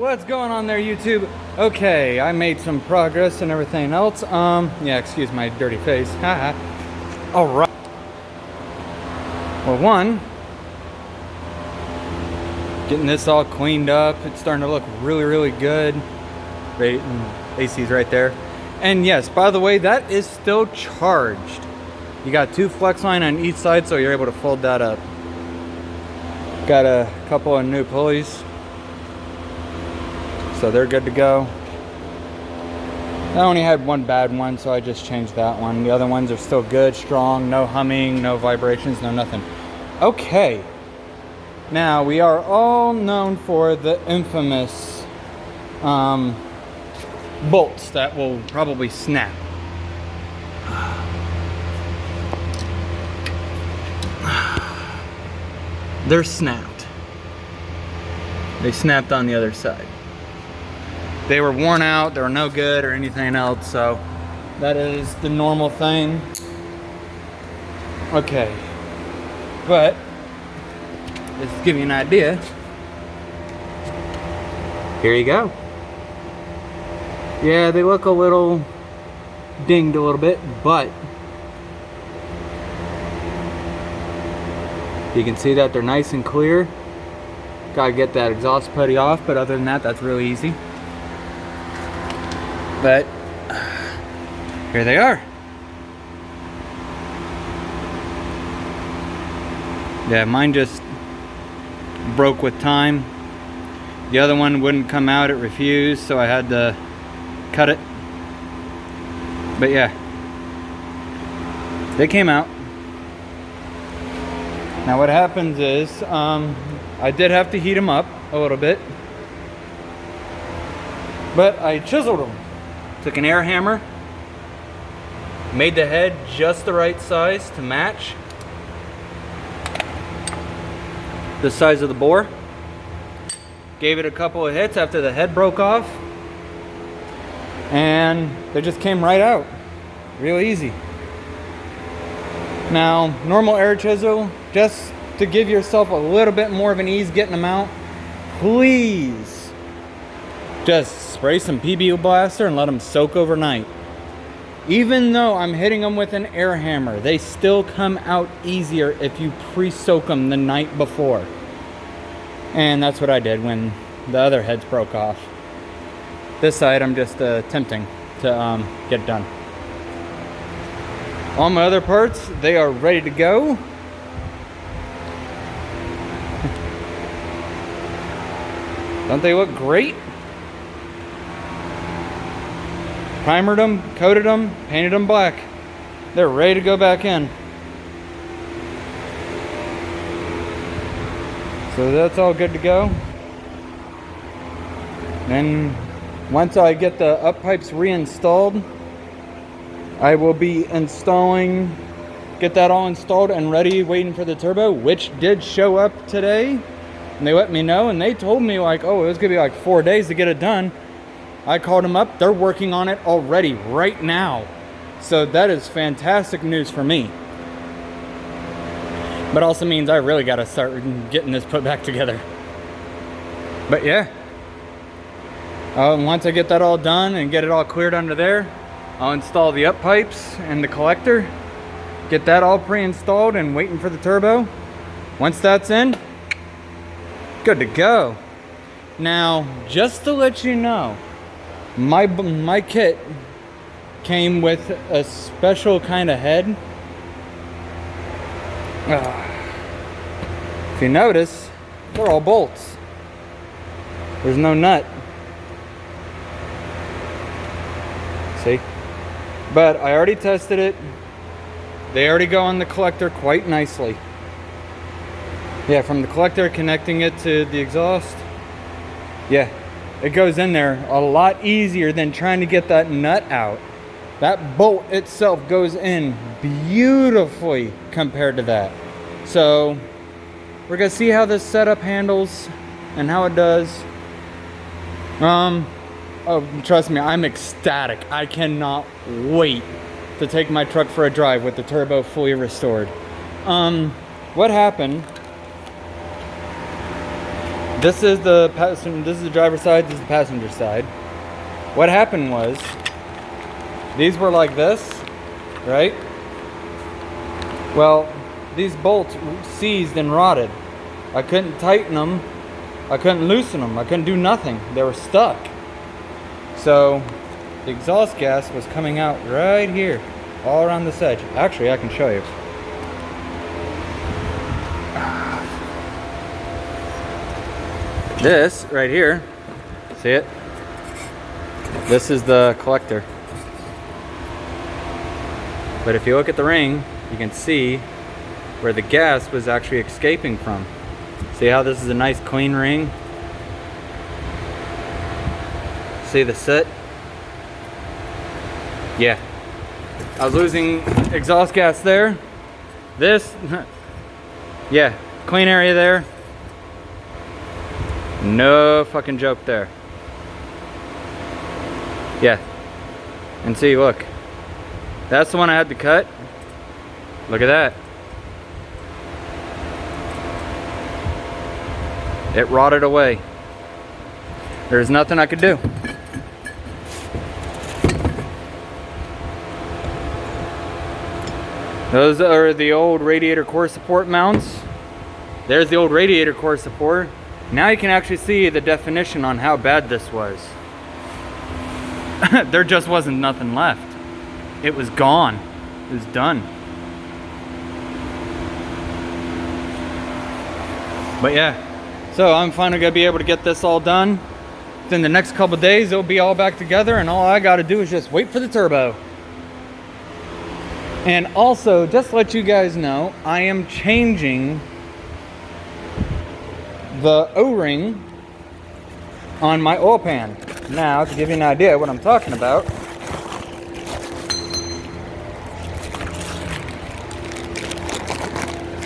What's going on there, YouTube? Okay, I made some progress and everything else. Yeah, excuse my dirty face. Haha. All right. Well, one, getting this all cleaned up. It's starting to look really, really good. Right, and AC's right there. And yes, by the way, that is still charged. You got two flex line on each side, so you're able to fold that up. Got a couple of new pulleys, so they're good to go. I only had one bad one, so I just changed that one. The other ones are still good, strong, no humming, no vibrations, no nothing. Okay, now we are all known for the infamous bolts that will probably snap. They're snapped. They snapped on the other side. They were worn out, they were no good or anything else, so that is the normal thing. Okay, but just to give you an idea, here you go. Yeah, they look a little dinged a little bit, but you can see that they're nice and clear. Gotta get that exhaust putty off, but other than that, that's really easy. But here they are. Yeah, mine just broke with time. The other one wouldn't come out, it refused, so I had to cut it. But yeah, they came out. Now what happens is, I did have to heat them up a little bit, but I chiseled them. Took an air hammer, made the head just the right size to match the size of the bore. Gave it a couple of hits after the head broke off, and they just came right out. Real easy. Now, normal air chisel, just to give yourself a little bit more of an ease getting them out, please just spray some PBU blaster and let them soak overnight. Even though I'm hitting them with an air hammer, they still come out easier if you pre-soak them the night before. And that's what I did when the other heads broke off. This side I'm just attempting to get it done. All my other parts, they are ready to go. Don't they look great? Primered them, coated them, painted them black. They're ready to go back in. So that's all good to go. Then once I get the up pipes reinstalled, I will be get that all installed and ready, waiting for the turbo, which did show up today. And they let me know, and they told me like, oh, it was gonna be like 4 days to get it done. I called them up, they're working on it already right now. So that is fantastic news for me. But also means I really gotta start getting this put back together. But yeah, once I get that all done and get it all cleared under there, I'll install the up pipes and the collector, get that all pre-installed and waiting for the turbo. Once that's in, good to go. Now, just to let you know, my kit came with a special kind of head. If you notice, they're all bolts. There's no nut. See? But I already tested it. They already go on the collector quite nicely. Yeah, from the collector connecting it to the exhaust. Yeah, it goes in there a lot easier than trying to get that nut out. That bolt itself goes in beautifully compared to that. So we're gonna see how this setup handles and how it does. Oh, trust me, I'm ecstatic. I cannot wait to take my truck for a drive with the turbo fully restored. What happened This is the passenger, this is the driver's side, this is the passenger side. What happened was, these were like this, right? Well, these bolts seized and rotted. I couldn't tighten them. I couldn't loosen them. I couldn't do nothing. They were stuck. So the exhaust gas was coming out right here, all around this edge. Actually, I can show you. This right here, see it? This is the collector. But if you look at the ring, you can see where the gas was actually escaping from. See how this is a nice clean ring? See the soot? Yeah. I was losing exhaust gas there. This, yeah, clean area there. No fucking joke there. Yeah. And see, look. That's the one I had to cut. Look at that. It rotted away. There's nothing I could do. Those are the old radiator core support mounts. There's the old radiator core support. Now you can actually see the definition on how bad this was. There just wasn't nothing left. It was gone. It was done. But yeah. So I'm finally gonna be able to get this all done. Within the next couple of days, it'll be all back together, and all I gotta do is just wait for the turbo. And also, just to let you guys know, I am changing the O-ring on my oil pan. Now, to give you an idea what I'm talking about,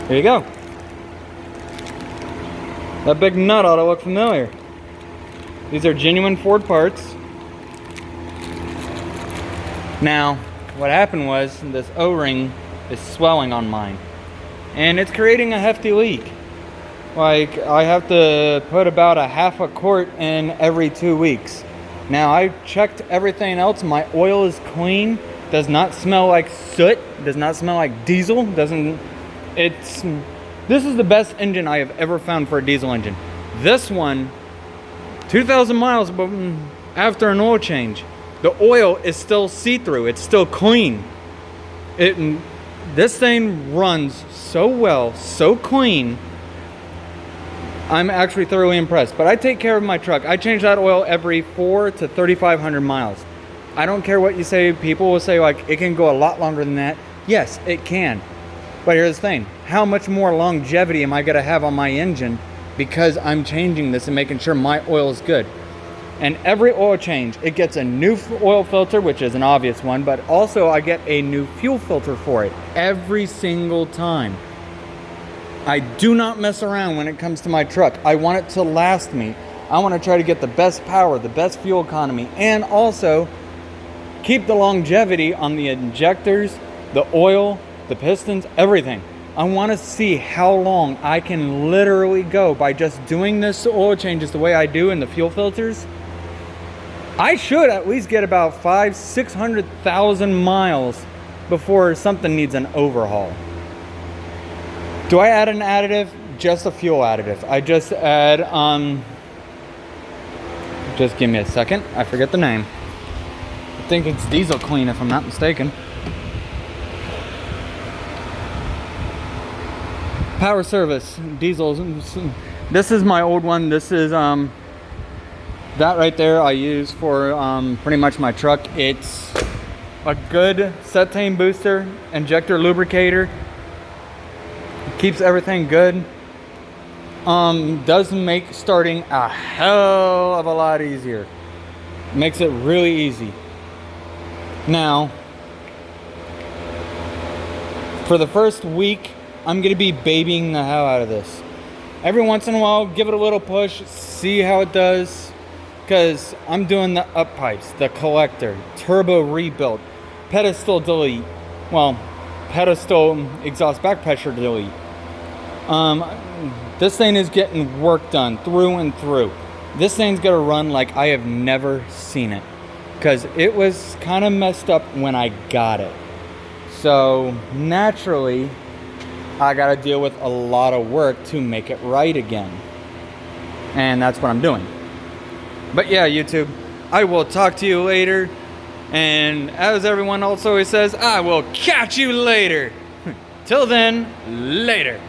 here you go. That big nut ought to look familiar. These are genuine Ford parts. Now, what happened was this O-ring is swelling on mine, and it's creating a hefty leak. Like, I have to put about a half a quart in every 2 weeks. Now, I checked everything else. My oil is clean. Does not smell like soot. Does not smell like diesel. This is the best engine I have ever found for a diesel engine. This one, 2,000 miles after an oil change, the oil is still see-through. It's still clean. This thing runs so well, so clean. I'm actually thoroughly impressed. But I take care of my truck. I change that oil every 400 to 3,500 miles. I don't care what you say. People will say, like, it can go a lot longer than that. Yes, it can. But here's the thing. How much more longevity am I going to have on my engine because I'm changing this and making sure my oil is good? And every oil change, it gets a new oil filter, which is an obvious one, but also I get a new fuel filter for it every single time. I do not mess around when it comes to my truck. I want it to last me. I want to try to get the best power, the best fuel economy, and also keep the longevity on the injectors, the oil, the pistons, everything. I want to see how long I can literally go by just doing this oil changes the way I do in the fuel filters. I should at least get about 500,000-600,000 miles before something needs an overhaul. Do I add an additive? Just a fuel additive. I just add, just give me a second. I forget the name. I think it's Diesel Clean if I'm not mistaken. Power Service, diesels. This is my old one. This is, that right there I use for pretty much my truck. It's a good cetane booster, injector lubricator. Keeps everything good. Does make starting a hell of a lot easier. Makes it really easy. Now, for the first week, I'm gonna be babying the hell out of this. Every once in a while, give it a little push, see how it does. Because I'm doing the up pipes, the collector, turbo rebuild, pedestal delete. Well, pedestal exhaust back pressure delete. This thing is getting work done through and through. This thing's gonna run like I have never seen it, because it was kind of messed up when I got it. So naturally, I gotta deal with a lot of work to make it right again. And that's what I'm doing. But yeah, YouTube, I will talk to you later. And as everyone else always says, I will catch you later. Till then, later.